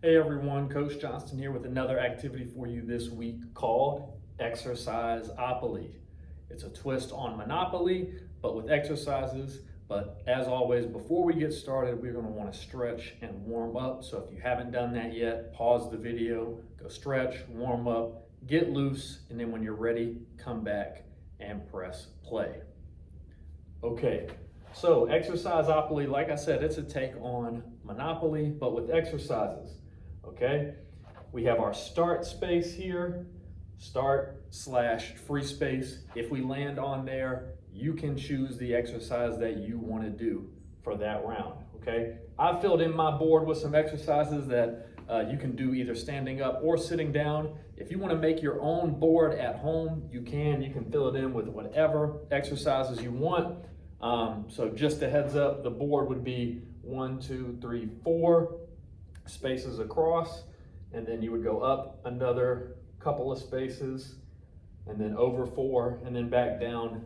Hey everyone, Coach Johnston here with another activity for you this week called Exercisopoly. It's a twist on Monopoly, but with exercises. But as always, before we get started, we're going to want to stretch and warm up. So if you haven't done that yet, pause the video, go stretch, warm up, get loose, and then when you're ready, come back and press play. Okay, so Exercisopoly, like I said, it's a take on Monopoly, but with exercises. Okay, we have our start space here, start/free space. If we land on there, you can choose the exercise that you want to do for that round. Okay, I filled in my board with some exercises that you can do either standing up or sitting down. If you want to make your own board at home, you can fill it in with whatever exercises you want. So just a heads up, the board would be 1, 2, 3, 4 spaces across, and then you would go up another couple of spaces, and then over 4, and then back down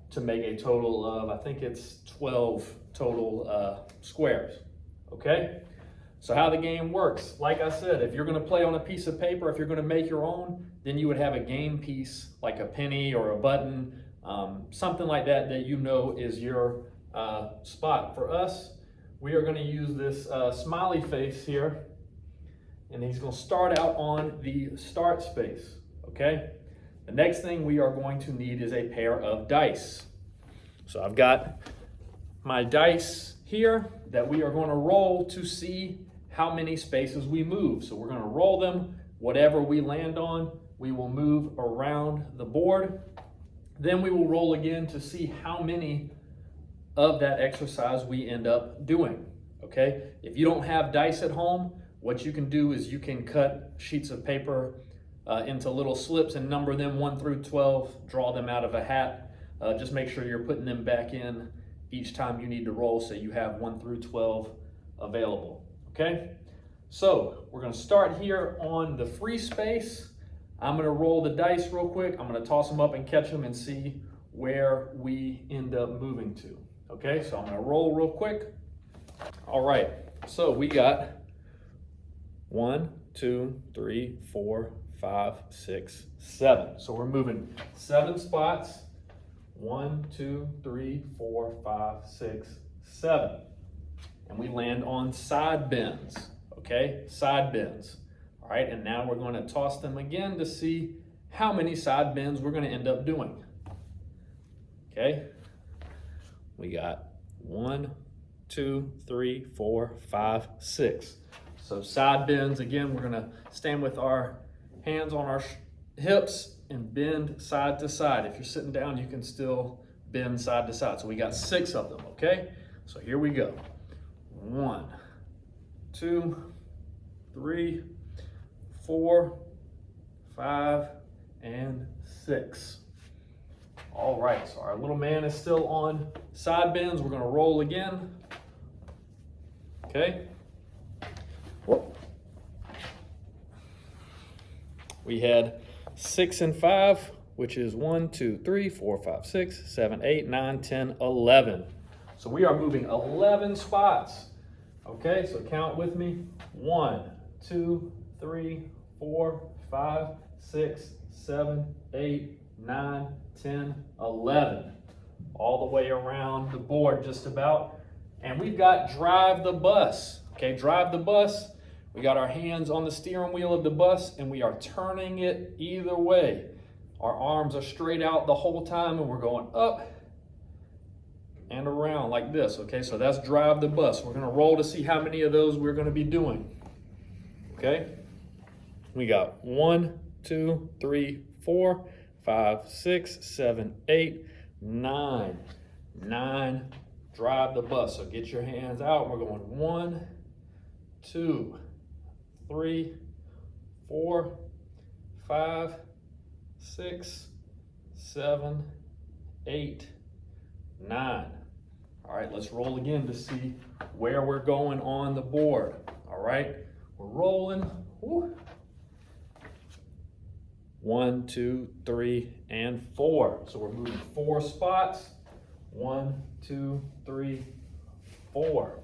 to make a total of, I think it's 12 total squares. Okay? So how the game works, like I said, if you're going to play on a piece of paper, if you're going to make your own, then you would have a game piece like a penny or a button, something like that that you know is your spot. For us, we are going to use this smiley face here, and he's going to start out on the start space. Okay, the next thing we are going to need is a pair of dice. So I've got my dice here that we are going to roll to see how many spaces we move. So we're going to roll them. Whatever we land on, we will move around the board. Then we will roll again to see how many of that exercise we end up doing. Okay, if you don't have dice at home, what you can do is you can cut sheets of paper into little slips and number them 1 through 12, draw them out of a hat. Just make sure you're putting them back in each time you need to roll, so you have 1 through 12 available. Okay, so we're going to start here on the free space. I'm going to roll the dice real quick. I'm going to toss them up and catch them and see where we end up moving to. Okay, so I'm going to roll real quick. All right, so we got 1, 2, 3, 4, 5, 6, 7. So we're moving 7 spots. 1, 2, 3, 4, 5, 6, 7. And we land on side bins. Okay, side bins. All right, and now we're going to toss them again to see how many side bends we're going to end up doing. Okay, we got 1, 2, 3, 4, 5, 6. So side bends, again, we're going to stand with our hands on our hips and bend side to side. If you're sitting down, you can still bend side to side. So we got 6 of them, okay? So here we go. 1, 2, 3, 4, 5, and 6. All right, so our little man is still on side bends. We're going to roll again. Okay. We had 6 and 5, which is 1, 2, 3, 4, 5, 6, 7, 8, 9, 10, 11. So we are moving 11 spots. Okay, so count with me. 1, 2, 3, 4, 5, 6, 7, 8, 9, 10, 11. All the way around the board just about. And we've got drive the bus. Okay, drive the bus. We got our hands on the steering wheel of the bus and we are turning it either way. Our arms are straight out the whole time and we're going up and around like this. Okay, so that's drive the bus. We're going to roll to see how many of those we're going to be doing. Okay, we got 1, 2, 3, 4, 5, 6, 7, 8, 9. 9. Drive the bus. So get your hands out. We're going 1, 2, 3, 4, 5, 6, 7, 8, 9. All right, let's roll again to see where we're going on the board. All right, we're rolling. Woo. 1, 2, 3, and 4. So we're moving 4 spots. 1, 2, 3, 4.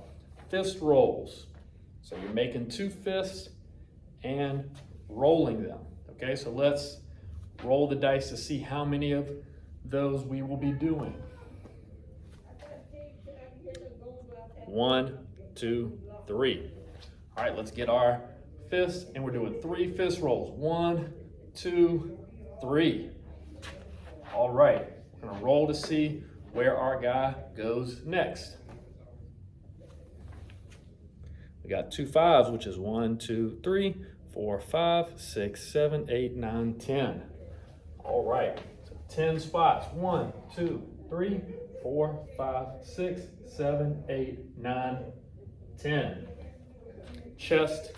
Fist rolls. So you're making 2 fists and rolling them. Okay, so let's roll the dice to see how many of those we will be doing. 1, 2, 3. All right, let's get our fists, and we're doing 3 fist rolls. 1, 2, 3. All right, we're gonna roll to see where our guy goes next. We got 2 5s, which is 1, 2, 3, 4, 5, 6, 7, 8, 9, 10. All right, so 10 spots. 1, 2, 3, 4, 5, 6, 7, 8, 9, 10. Chest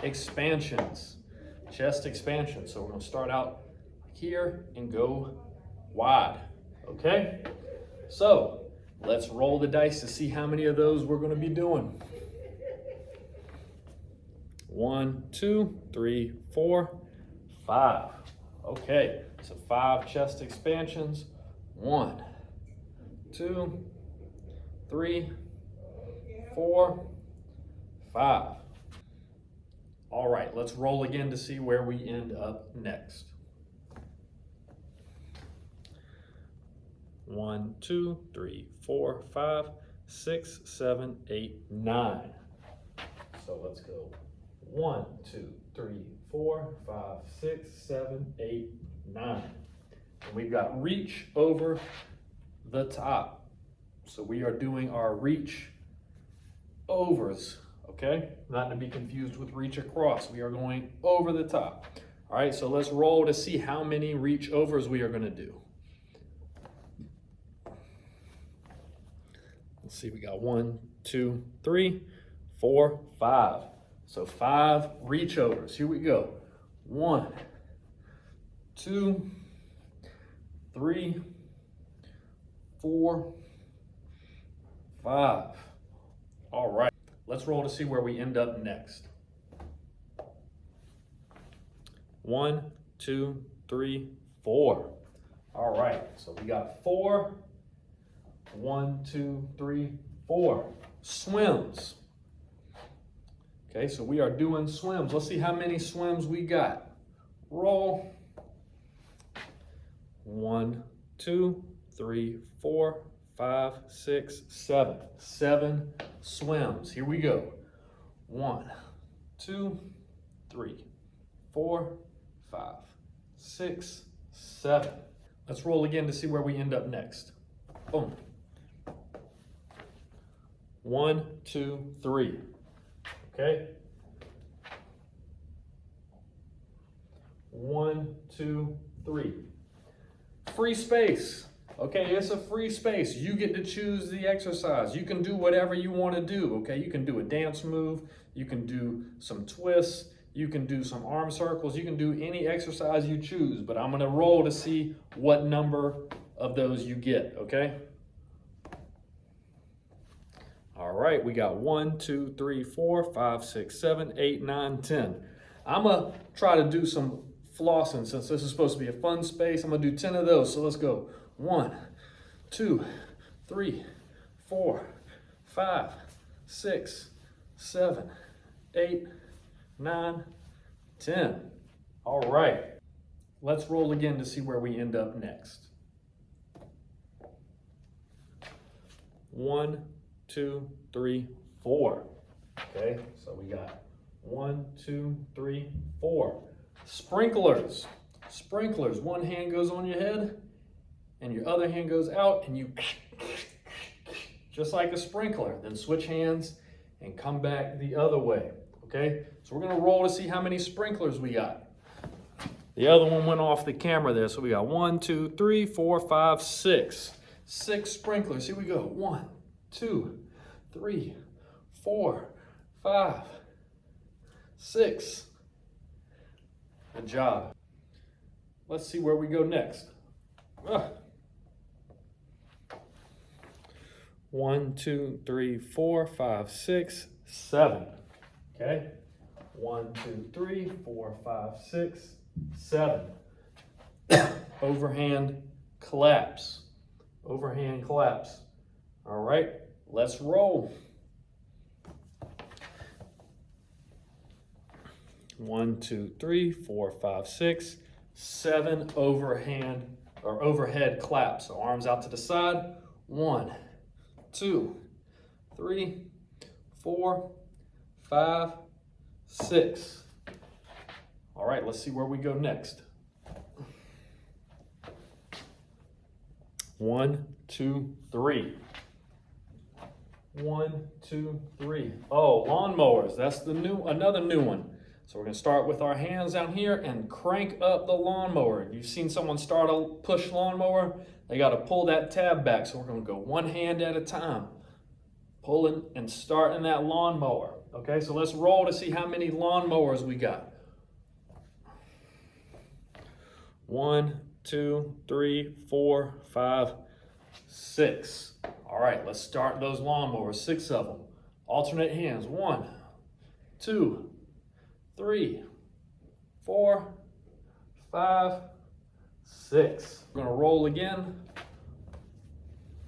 expansions. Chest expansion. So we're going to start out here and go wide. Okay? So let's roll the dice to see how many of those we're going to be doing. 1, 2, 3, 4, 5. Okay, so 5 chest expansions. 1, 2, 3, 4, 5. All right, let's roll again to see where we end up next. 1, 2, 3, 4, 5, 6, 7, 8, 9. So let's go 1, 2, 3, 4, 5, 6, 7, 8, 9. And we've got reach over the top. So we are doing our reach overs, okay? Not to be confused with reach across. We are going over the top. All right, so let's roll to see how many reach overs we are going to do. Let's see, we got 1, 2, 3, 4, 5. So 5 reach overs. Here we go. 1, 2, 3, 4, 5. All right, let's roll to see where we end up next. 1, 2, 3, 4. All right, so we got 4. 1, 2, 3, 4. Swims. Okay, so we are doing swims. Let's see how many swims we got. Roll. 1, 2, 3, 4, 5, 6, 7. 7 swims. Here we go. 1, 2, 3, 4, 5, 6, 7. Let's roll again to see where we end up next. Boom. 1, 2, 3. Okay. 1, 2, 3. Free space. Okay, it's a free space. You get to choose the exercise. You can do whatever you want to do. Okay, you can do a dance move. You can do some twists. You can do some arm circles. You can do any exercise you choose. But I'm going to roll to see what number of those you get. Okay. All right, we got 1, 2, 3, 4, 5, 6, 7, 8, 9, 10. I'm going to try to do some flossing since this is supposed to be a fun space. I'm going to do 10 of those. So let's go. 1, 2, 3, 4, 5, 6, 7, 8, 9, 10. All right, let's roll again to see where we end up next. 1, 2, 3, 4. Okay, so we got 1, 2, 3, 4. Sprinklers. Sprinklers. One hand goes on your head and your other hand goes out and you just like a sprinkler. Then switch hands and come back the other way. Okay, so we're going to roll to see how many sprinklers we got. The other one went off the camera there. So we got 1, 2, 3, 4, 5, 6. 6 sprinklers. Here we go. 1, 2, 3, 4, 5, 6. Good job. Let's see where we go next. 1, 2, 3, 4, 5, 6, 7. Okay. 1, 2, 3, 4, 5, 6, 7. Overhand collapse. Overhand collapse. All right, let's roll. 1, 2, 3, 4, 5, 6, 7 overhead claps. So arms out to the side. 1, 2, 3, 4, 5, 6. All right, let's see where we go next. 1, 2, 3. 1, 2, 3. Oh, lawnmowers. That's another new one. So we're gonna start with our hands down here and crank up the lawnmower. You've seen someone start a push lawnmower, they gotta pull that tab back. So we're gonna go one hand at a time, pulling and starting that lawnmower. Okay, so let's roll to see how many lawnmowers we got. 1, 2, 3, 4, 5, 6. All right, let's start those lawnmowers, 6 of them. Alternate hands, 1, 2, 3, 4, 5, 6. We're gonna roll again.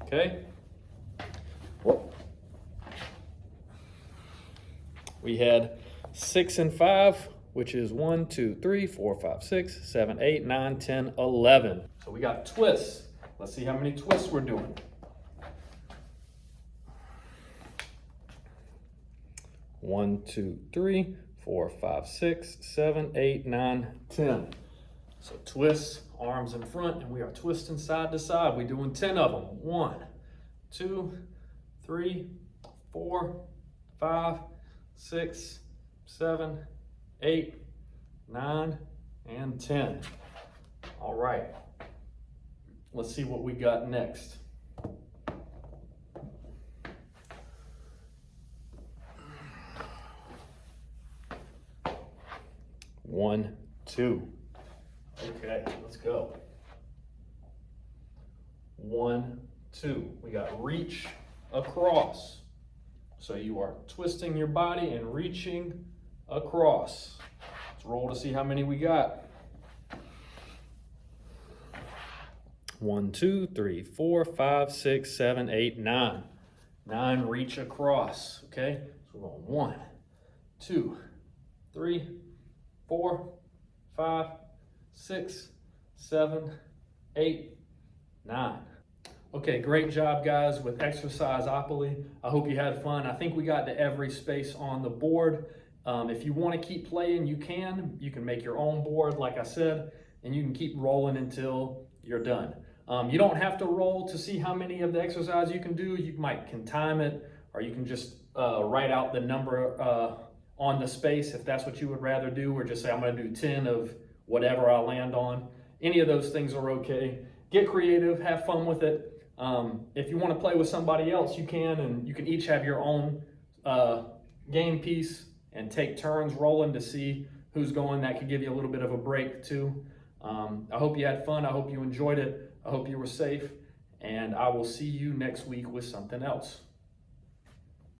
Okay. We had 6 and 5, which is 1, 2, 3, 4, 5, 6, 7, 8, 9, 10, 11. So we got twists. Let's see how many twists we're doing. 1, 2, 3, 4, 5, 6, 7, 8, 9, 10. So twists, arms in front, and we are twisting side to side. We're doing 10 of them. 1, 2, 3, 4, 5, 6, 7, 8, 9, and 10. All right. Let's see what we got next. 1, 2. Okay, let's go. 1, 2. We got reach across. So you are twisting your body and reaching across. Let's roll to see how many we got. 1, 2, 3, 4, 5, 6, 7, 8, 9. 9 reach across. Okay, so we're going 1, 2, 3, 4, 5, 6, 7, 8, 9. Okay, great job guys with Exercisopoly. I hope you had fun. I think we got to every space on the board. If you want to keep playing, you can. You can make your own board, like I said, and you can keep rolling until you're done. You don't have to roll to see how many of the exercise you can do. You can time it, or you can just write out the number on the space if that's what you would rather do, or just say I'm going to do 10 of whatever I land on. Any of those things are okay. Get creative, have fun with it. If you want to play with somebody else, you can, and you can each have your own game piece and take turns rolling to see who's going. That could give you a little bit of a break too. I hope you had fun. I hope you enjoyed it. I hope you were safe, and I will see you next week with something else.